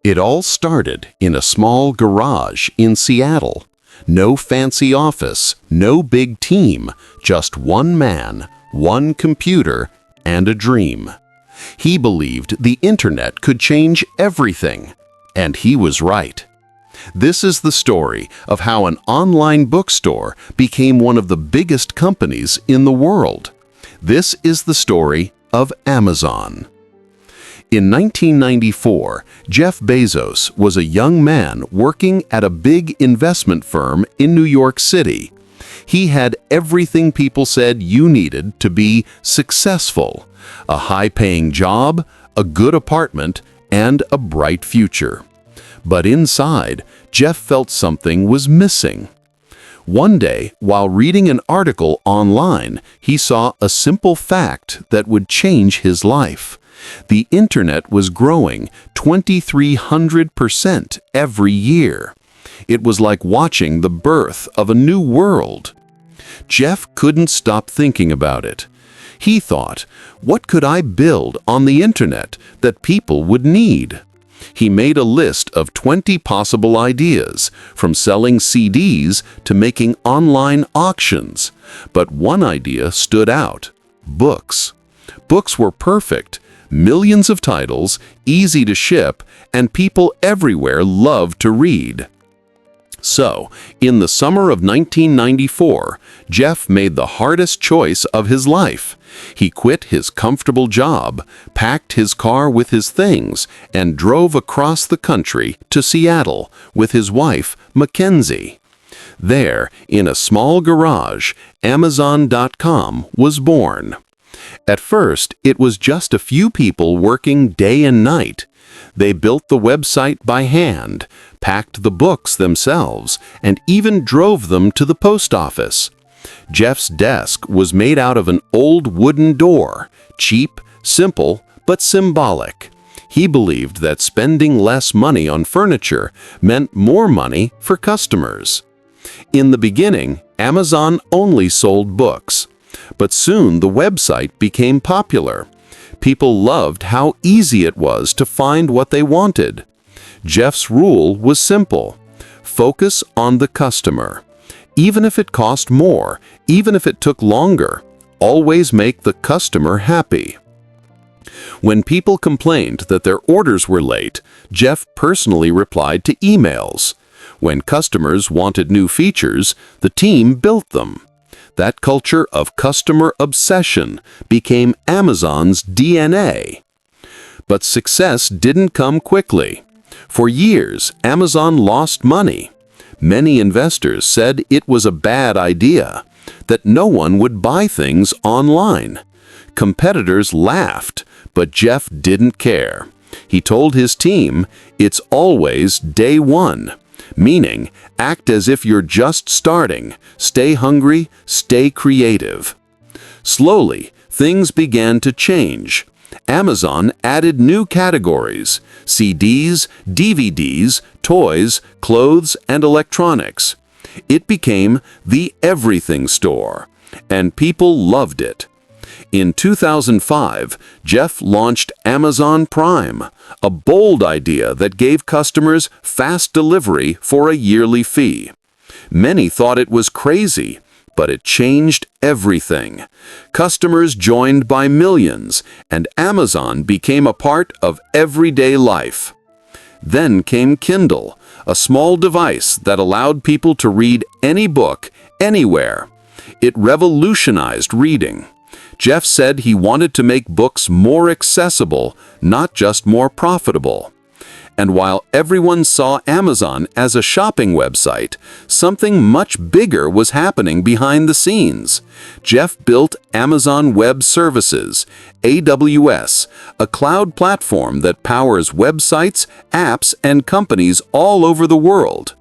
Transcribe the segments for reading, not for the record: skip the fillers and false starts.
It all started in a small garage in Seattle. No fancy office, no big team, just one man, one computer, and a dream. He believed the internet could change everything, and he was right. This is the story of how an online bookstore became one of the biggest companies in the world. This is the story of Amazon. In 1994, Jeff Bezos was a young man working at a big investment firm in New York City. He had everything people said you needed to be successful: a high-paying job, a good apartment, and a bright future. But inside, Jeff felt something was missing. One day, while reading an article online, he saw a simple fact that would change his life. The internet was growing 2,300% every year. It was like watching the birth of a new world. Jeff couldn't stop thinking about it. He thought, what could I build on the internet that people would need? He made a list of 20 possible ideas, from selling CDs to making online auctions. But one idea stood out: books. Books were perfect. Millions of titles, easy to ship, and people everywhere loved to read. So, in the summer of 1994, Jeff made the hardest choice of his life. He quit his comfortable job, packed his car with his things, and drove across the country to Seattle with his wife, Mackenzie. There, in a small garage, Amazon.com was born. At first, it was just a few people working day and night. They built the website by hand, packed the books themselves, and even drove them to the post office. Jeff's desk was made out of an old wooden door, cheap, simple, but symbolic. He believed that spending less money on furniture meant more money for customers. In the beginning, Amazon only sold books. But soon the website became popular. People loved how easy it was to find what they wanted. Jeff's rule was simple: focus on the customer. Even if it cost more, even if it took longer, always make the customer happy. When people complained that their orders were late, Jeff personally replied to emails. When customers wanted new features, the team built them. That culture of customer obsession became Amazon's DNA. But success didn't come quickly. For years, Amazon lost money. Many investors said it was a bad idea, that no one would buy things online. Competitors laughed, but Jeff didn't care. He told his team, "It's always day one." Meaning, act as if you're just starting, stay hungry, stay creative. Slowly, things began to change. Amazon added new categories: CDs, DVDs, toys, clothes, and electronics. It became the everything store, and people loved it. In 2005, Jeff launched Amazon Prime, a bold idea that gave customers fast delivery for a yearly fee. Many thought it was crazy, but it changed everything. Customers joined by millions, and Amazon became a part of everyday life. Then came Kindle, a small device that allowed people to read any book, anywhere. It revolutionized reading. Jeff said he wanted to make books more accessible, not just more profitable. And while everyone saw Amazon as a shopping website, something much bigger was happening behind the scenes. Jeff built Amazon Web Services, AWS, a cloud platform that powers websites, apps, and companies all over the world.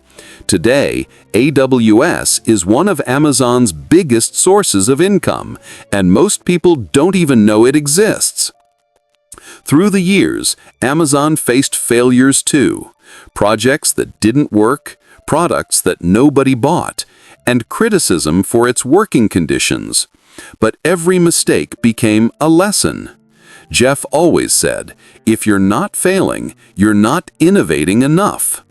Today, AWS is one of Amazon's biggest sources of income, and most people don't even know it exists. Through the years, Amazon faced failures too: projects that didn't work, products that nobody bought, and criticism for its working conditions. But every mistake became a lesson. Jeff always said, if you're not failing, you're not innovating enough.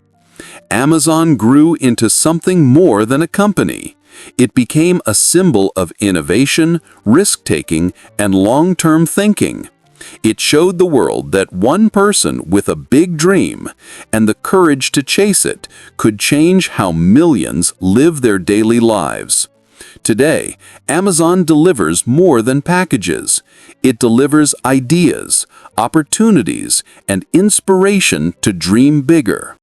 Amazon grew into something more than a company. It became a symbol of innovation, risk-taking, and long-term thinking. It showed the world that one person with a big dream and the courage to chase it could change how millions live their daily lives. Today, Amazon delivers more than packages. It delivers ideas, opportunities, and inspiration to dream bigger.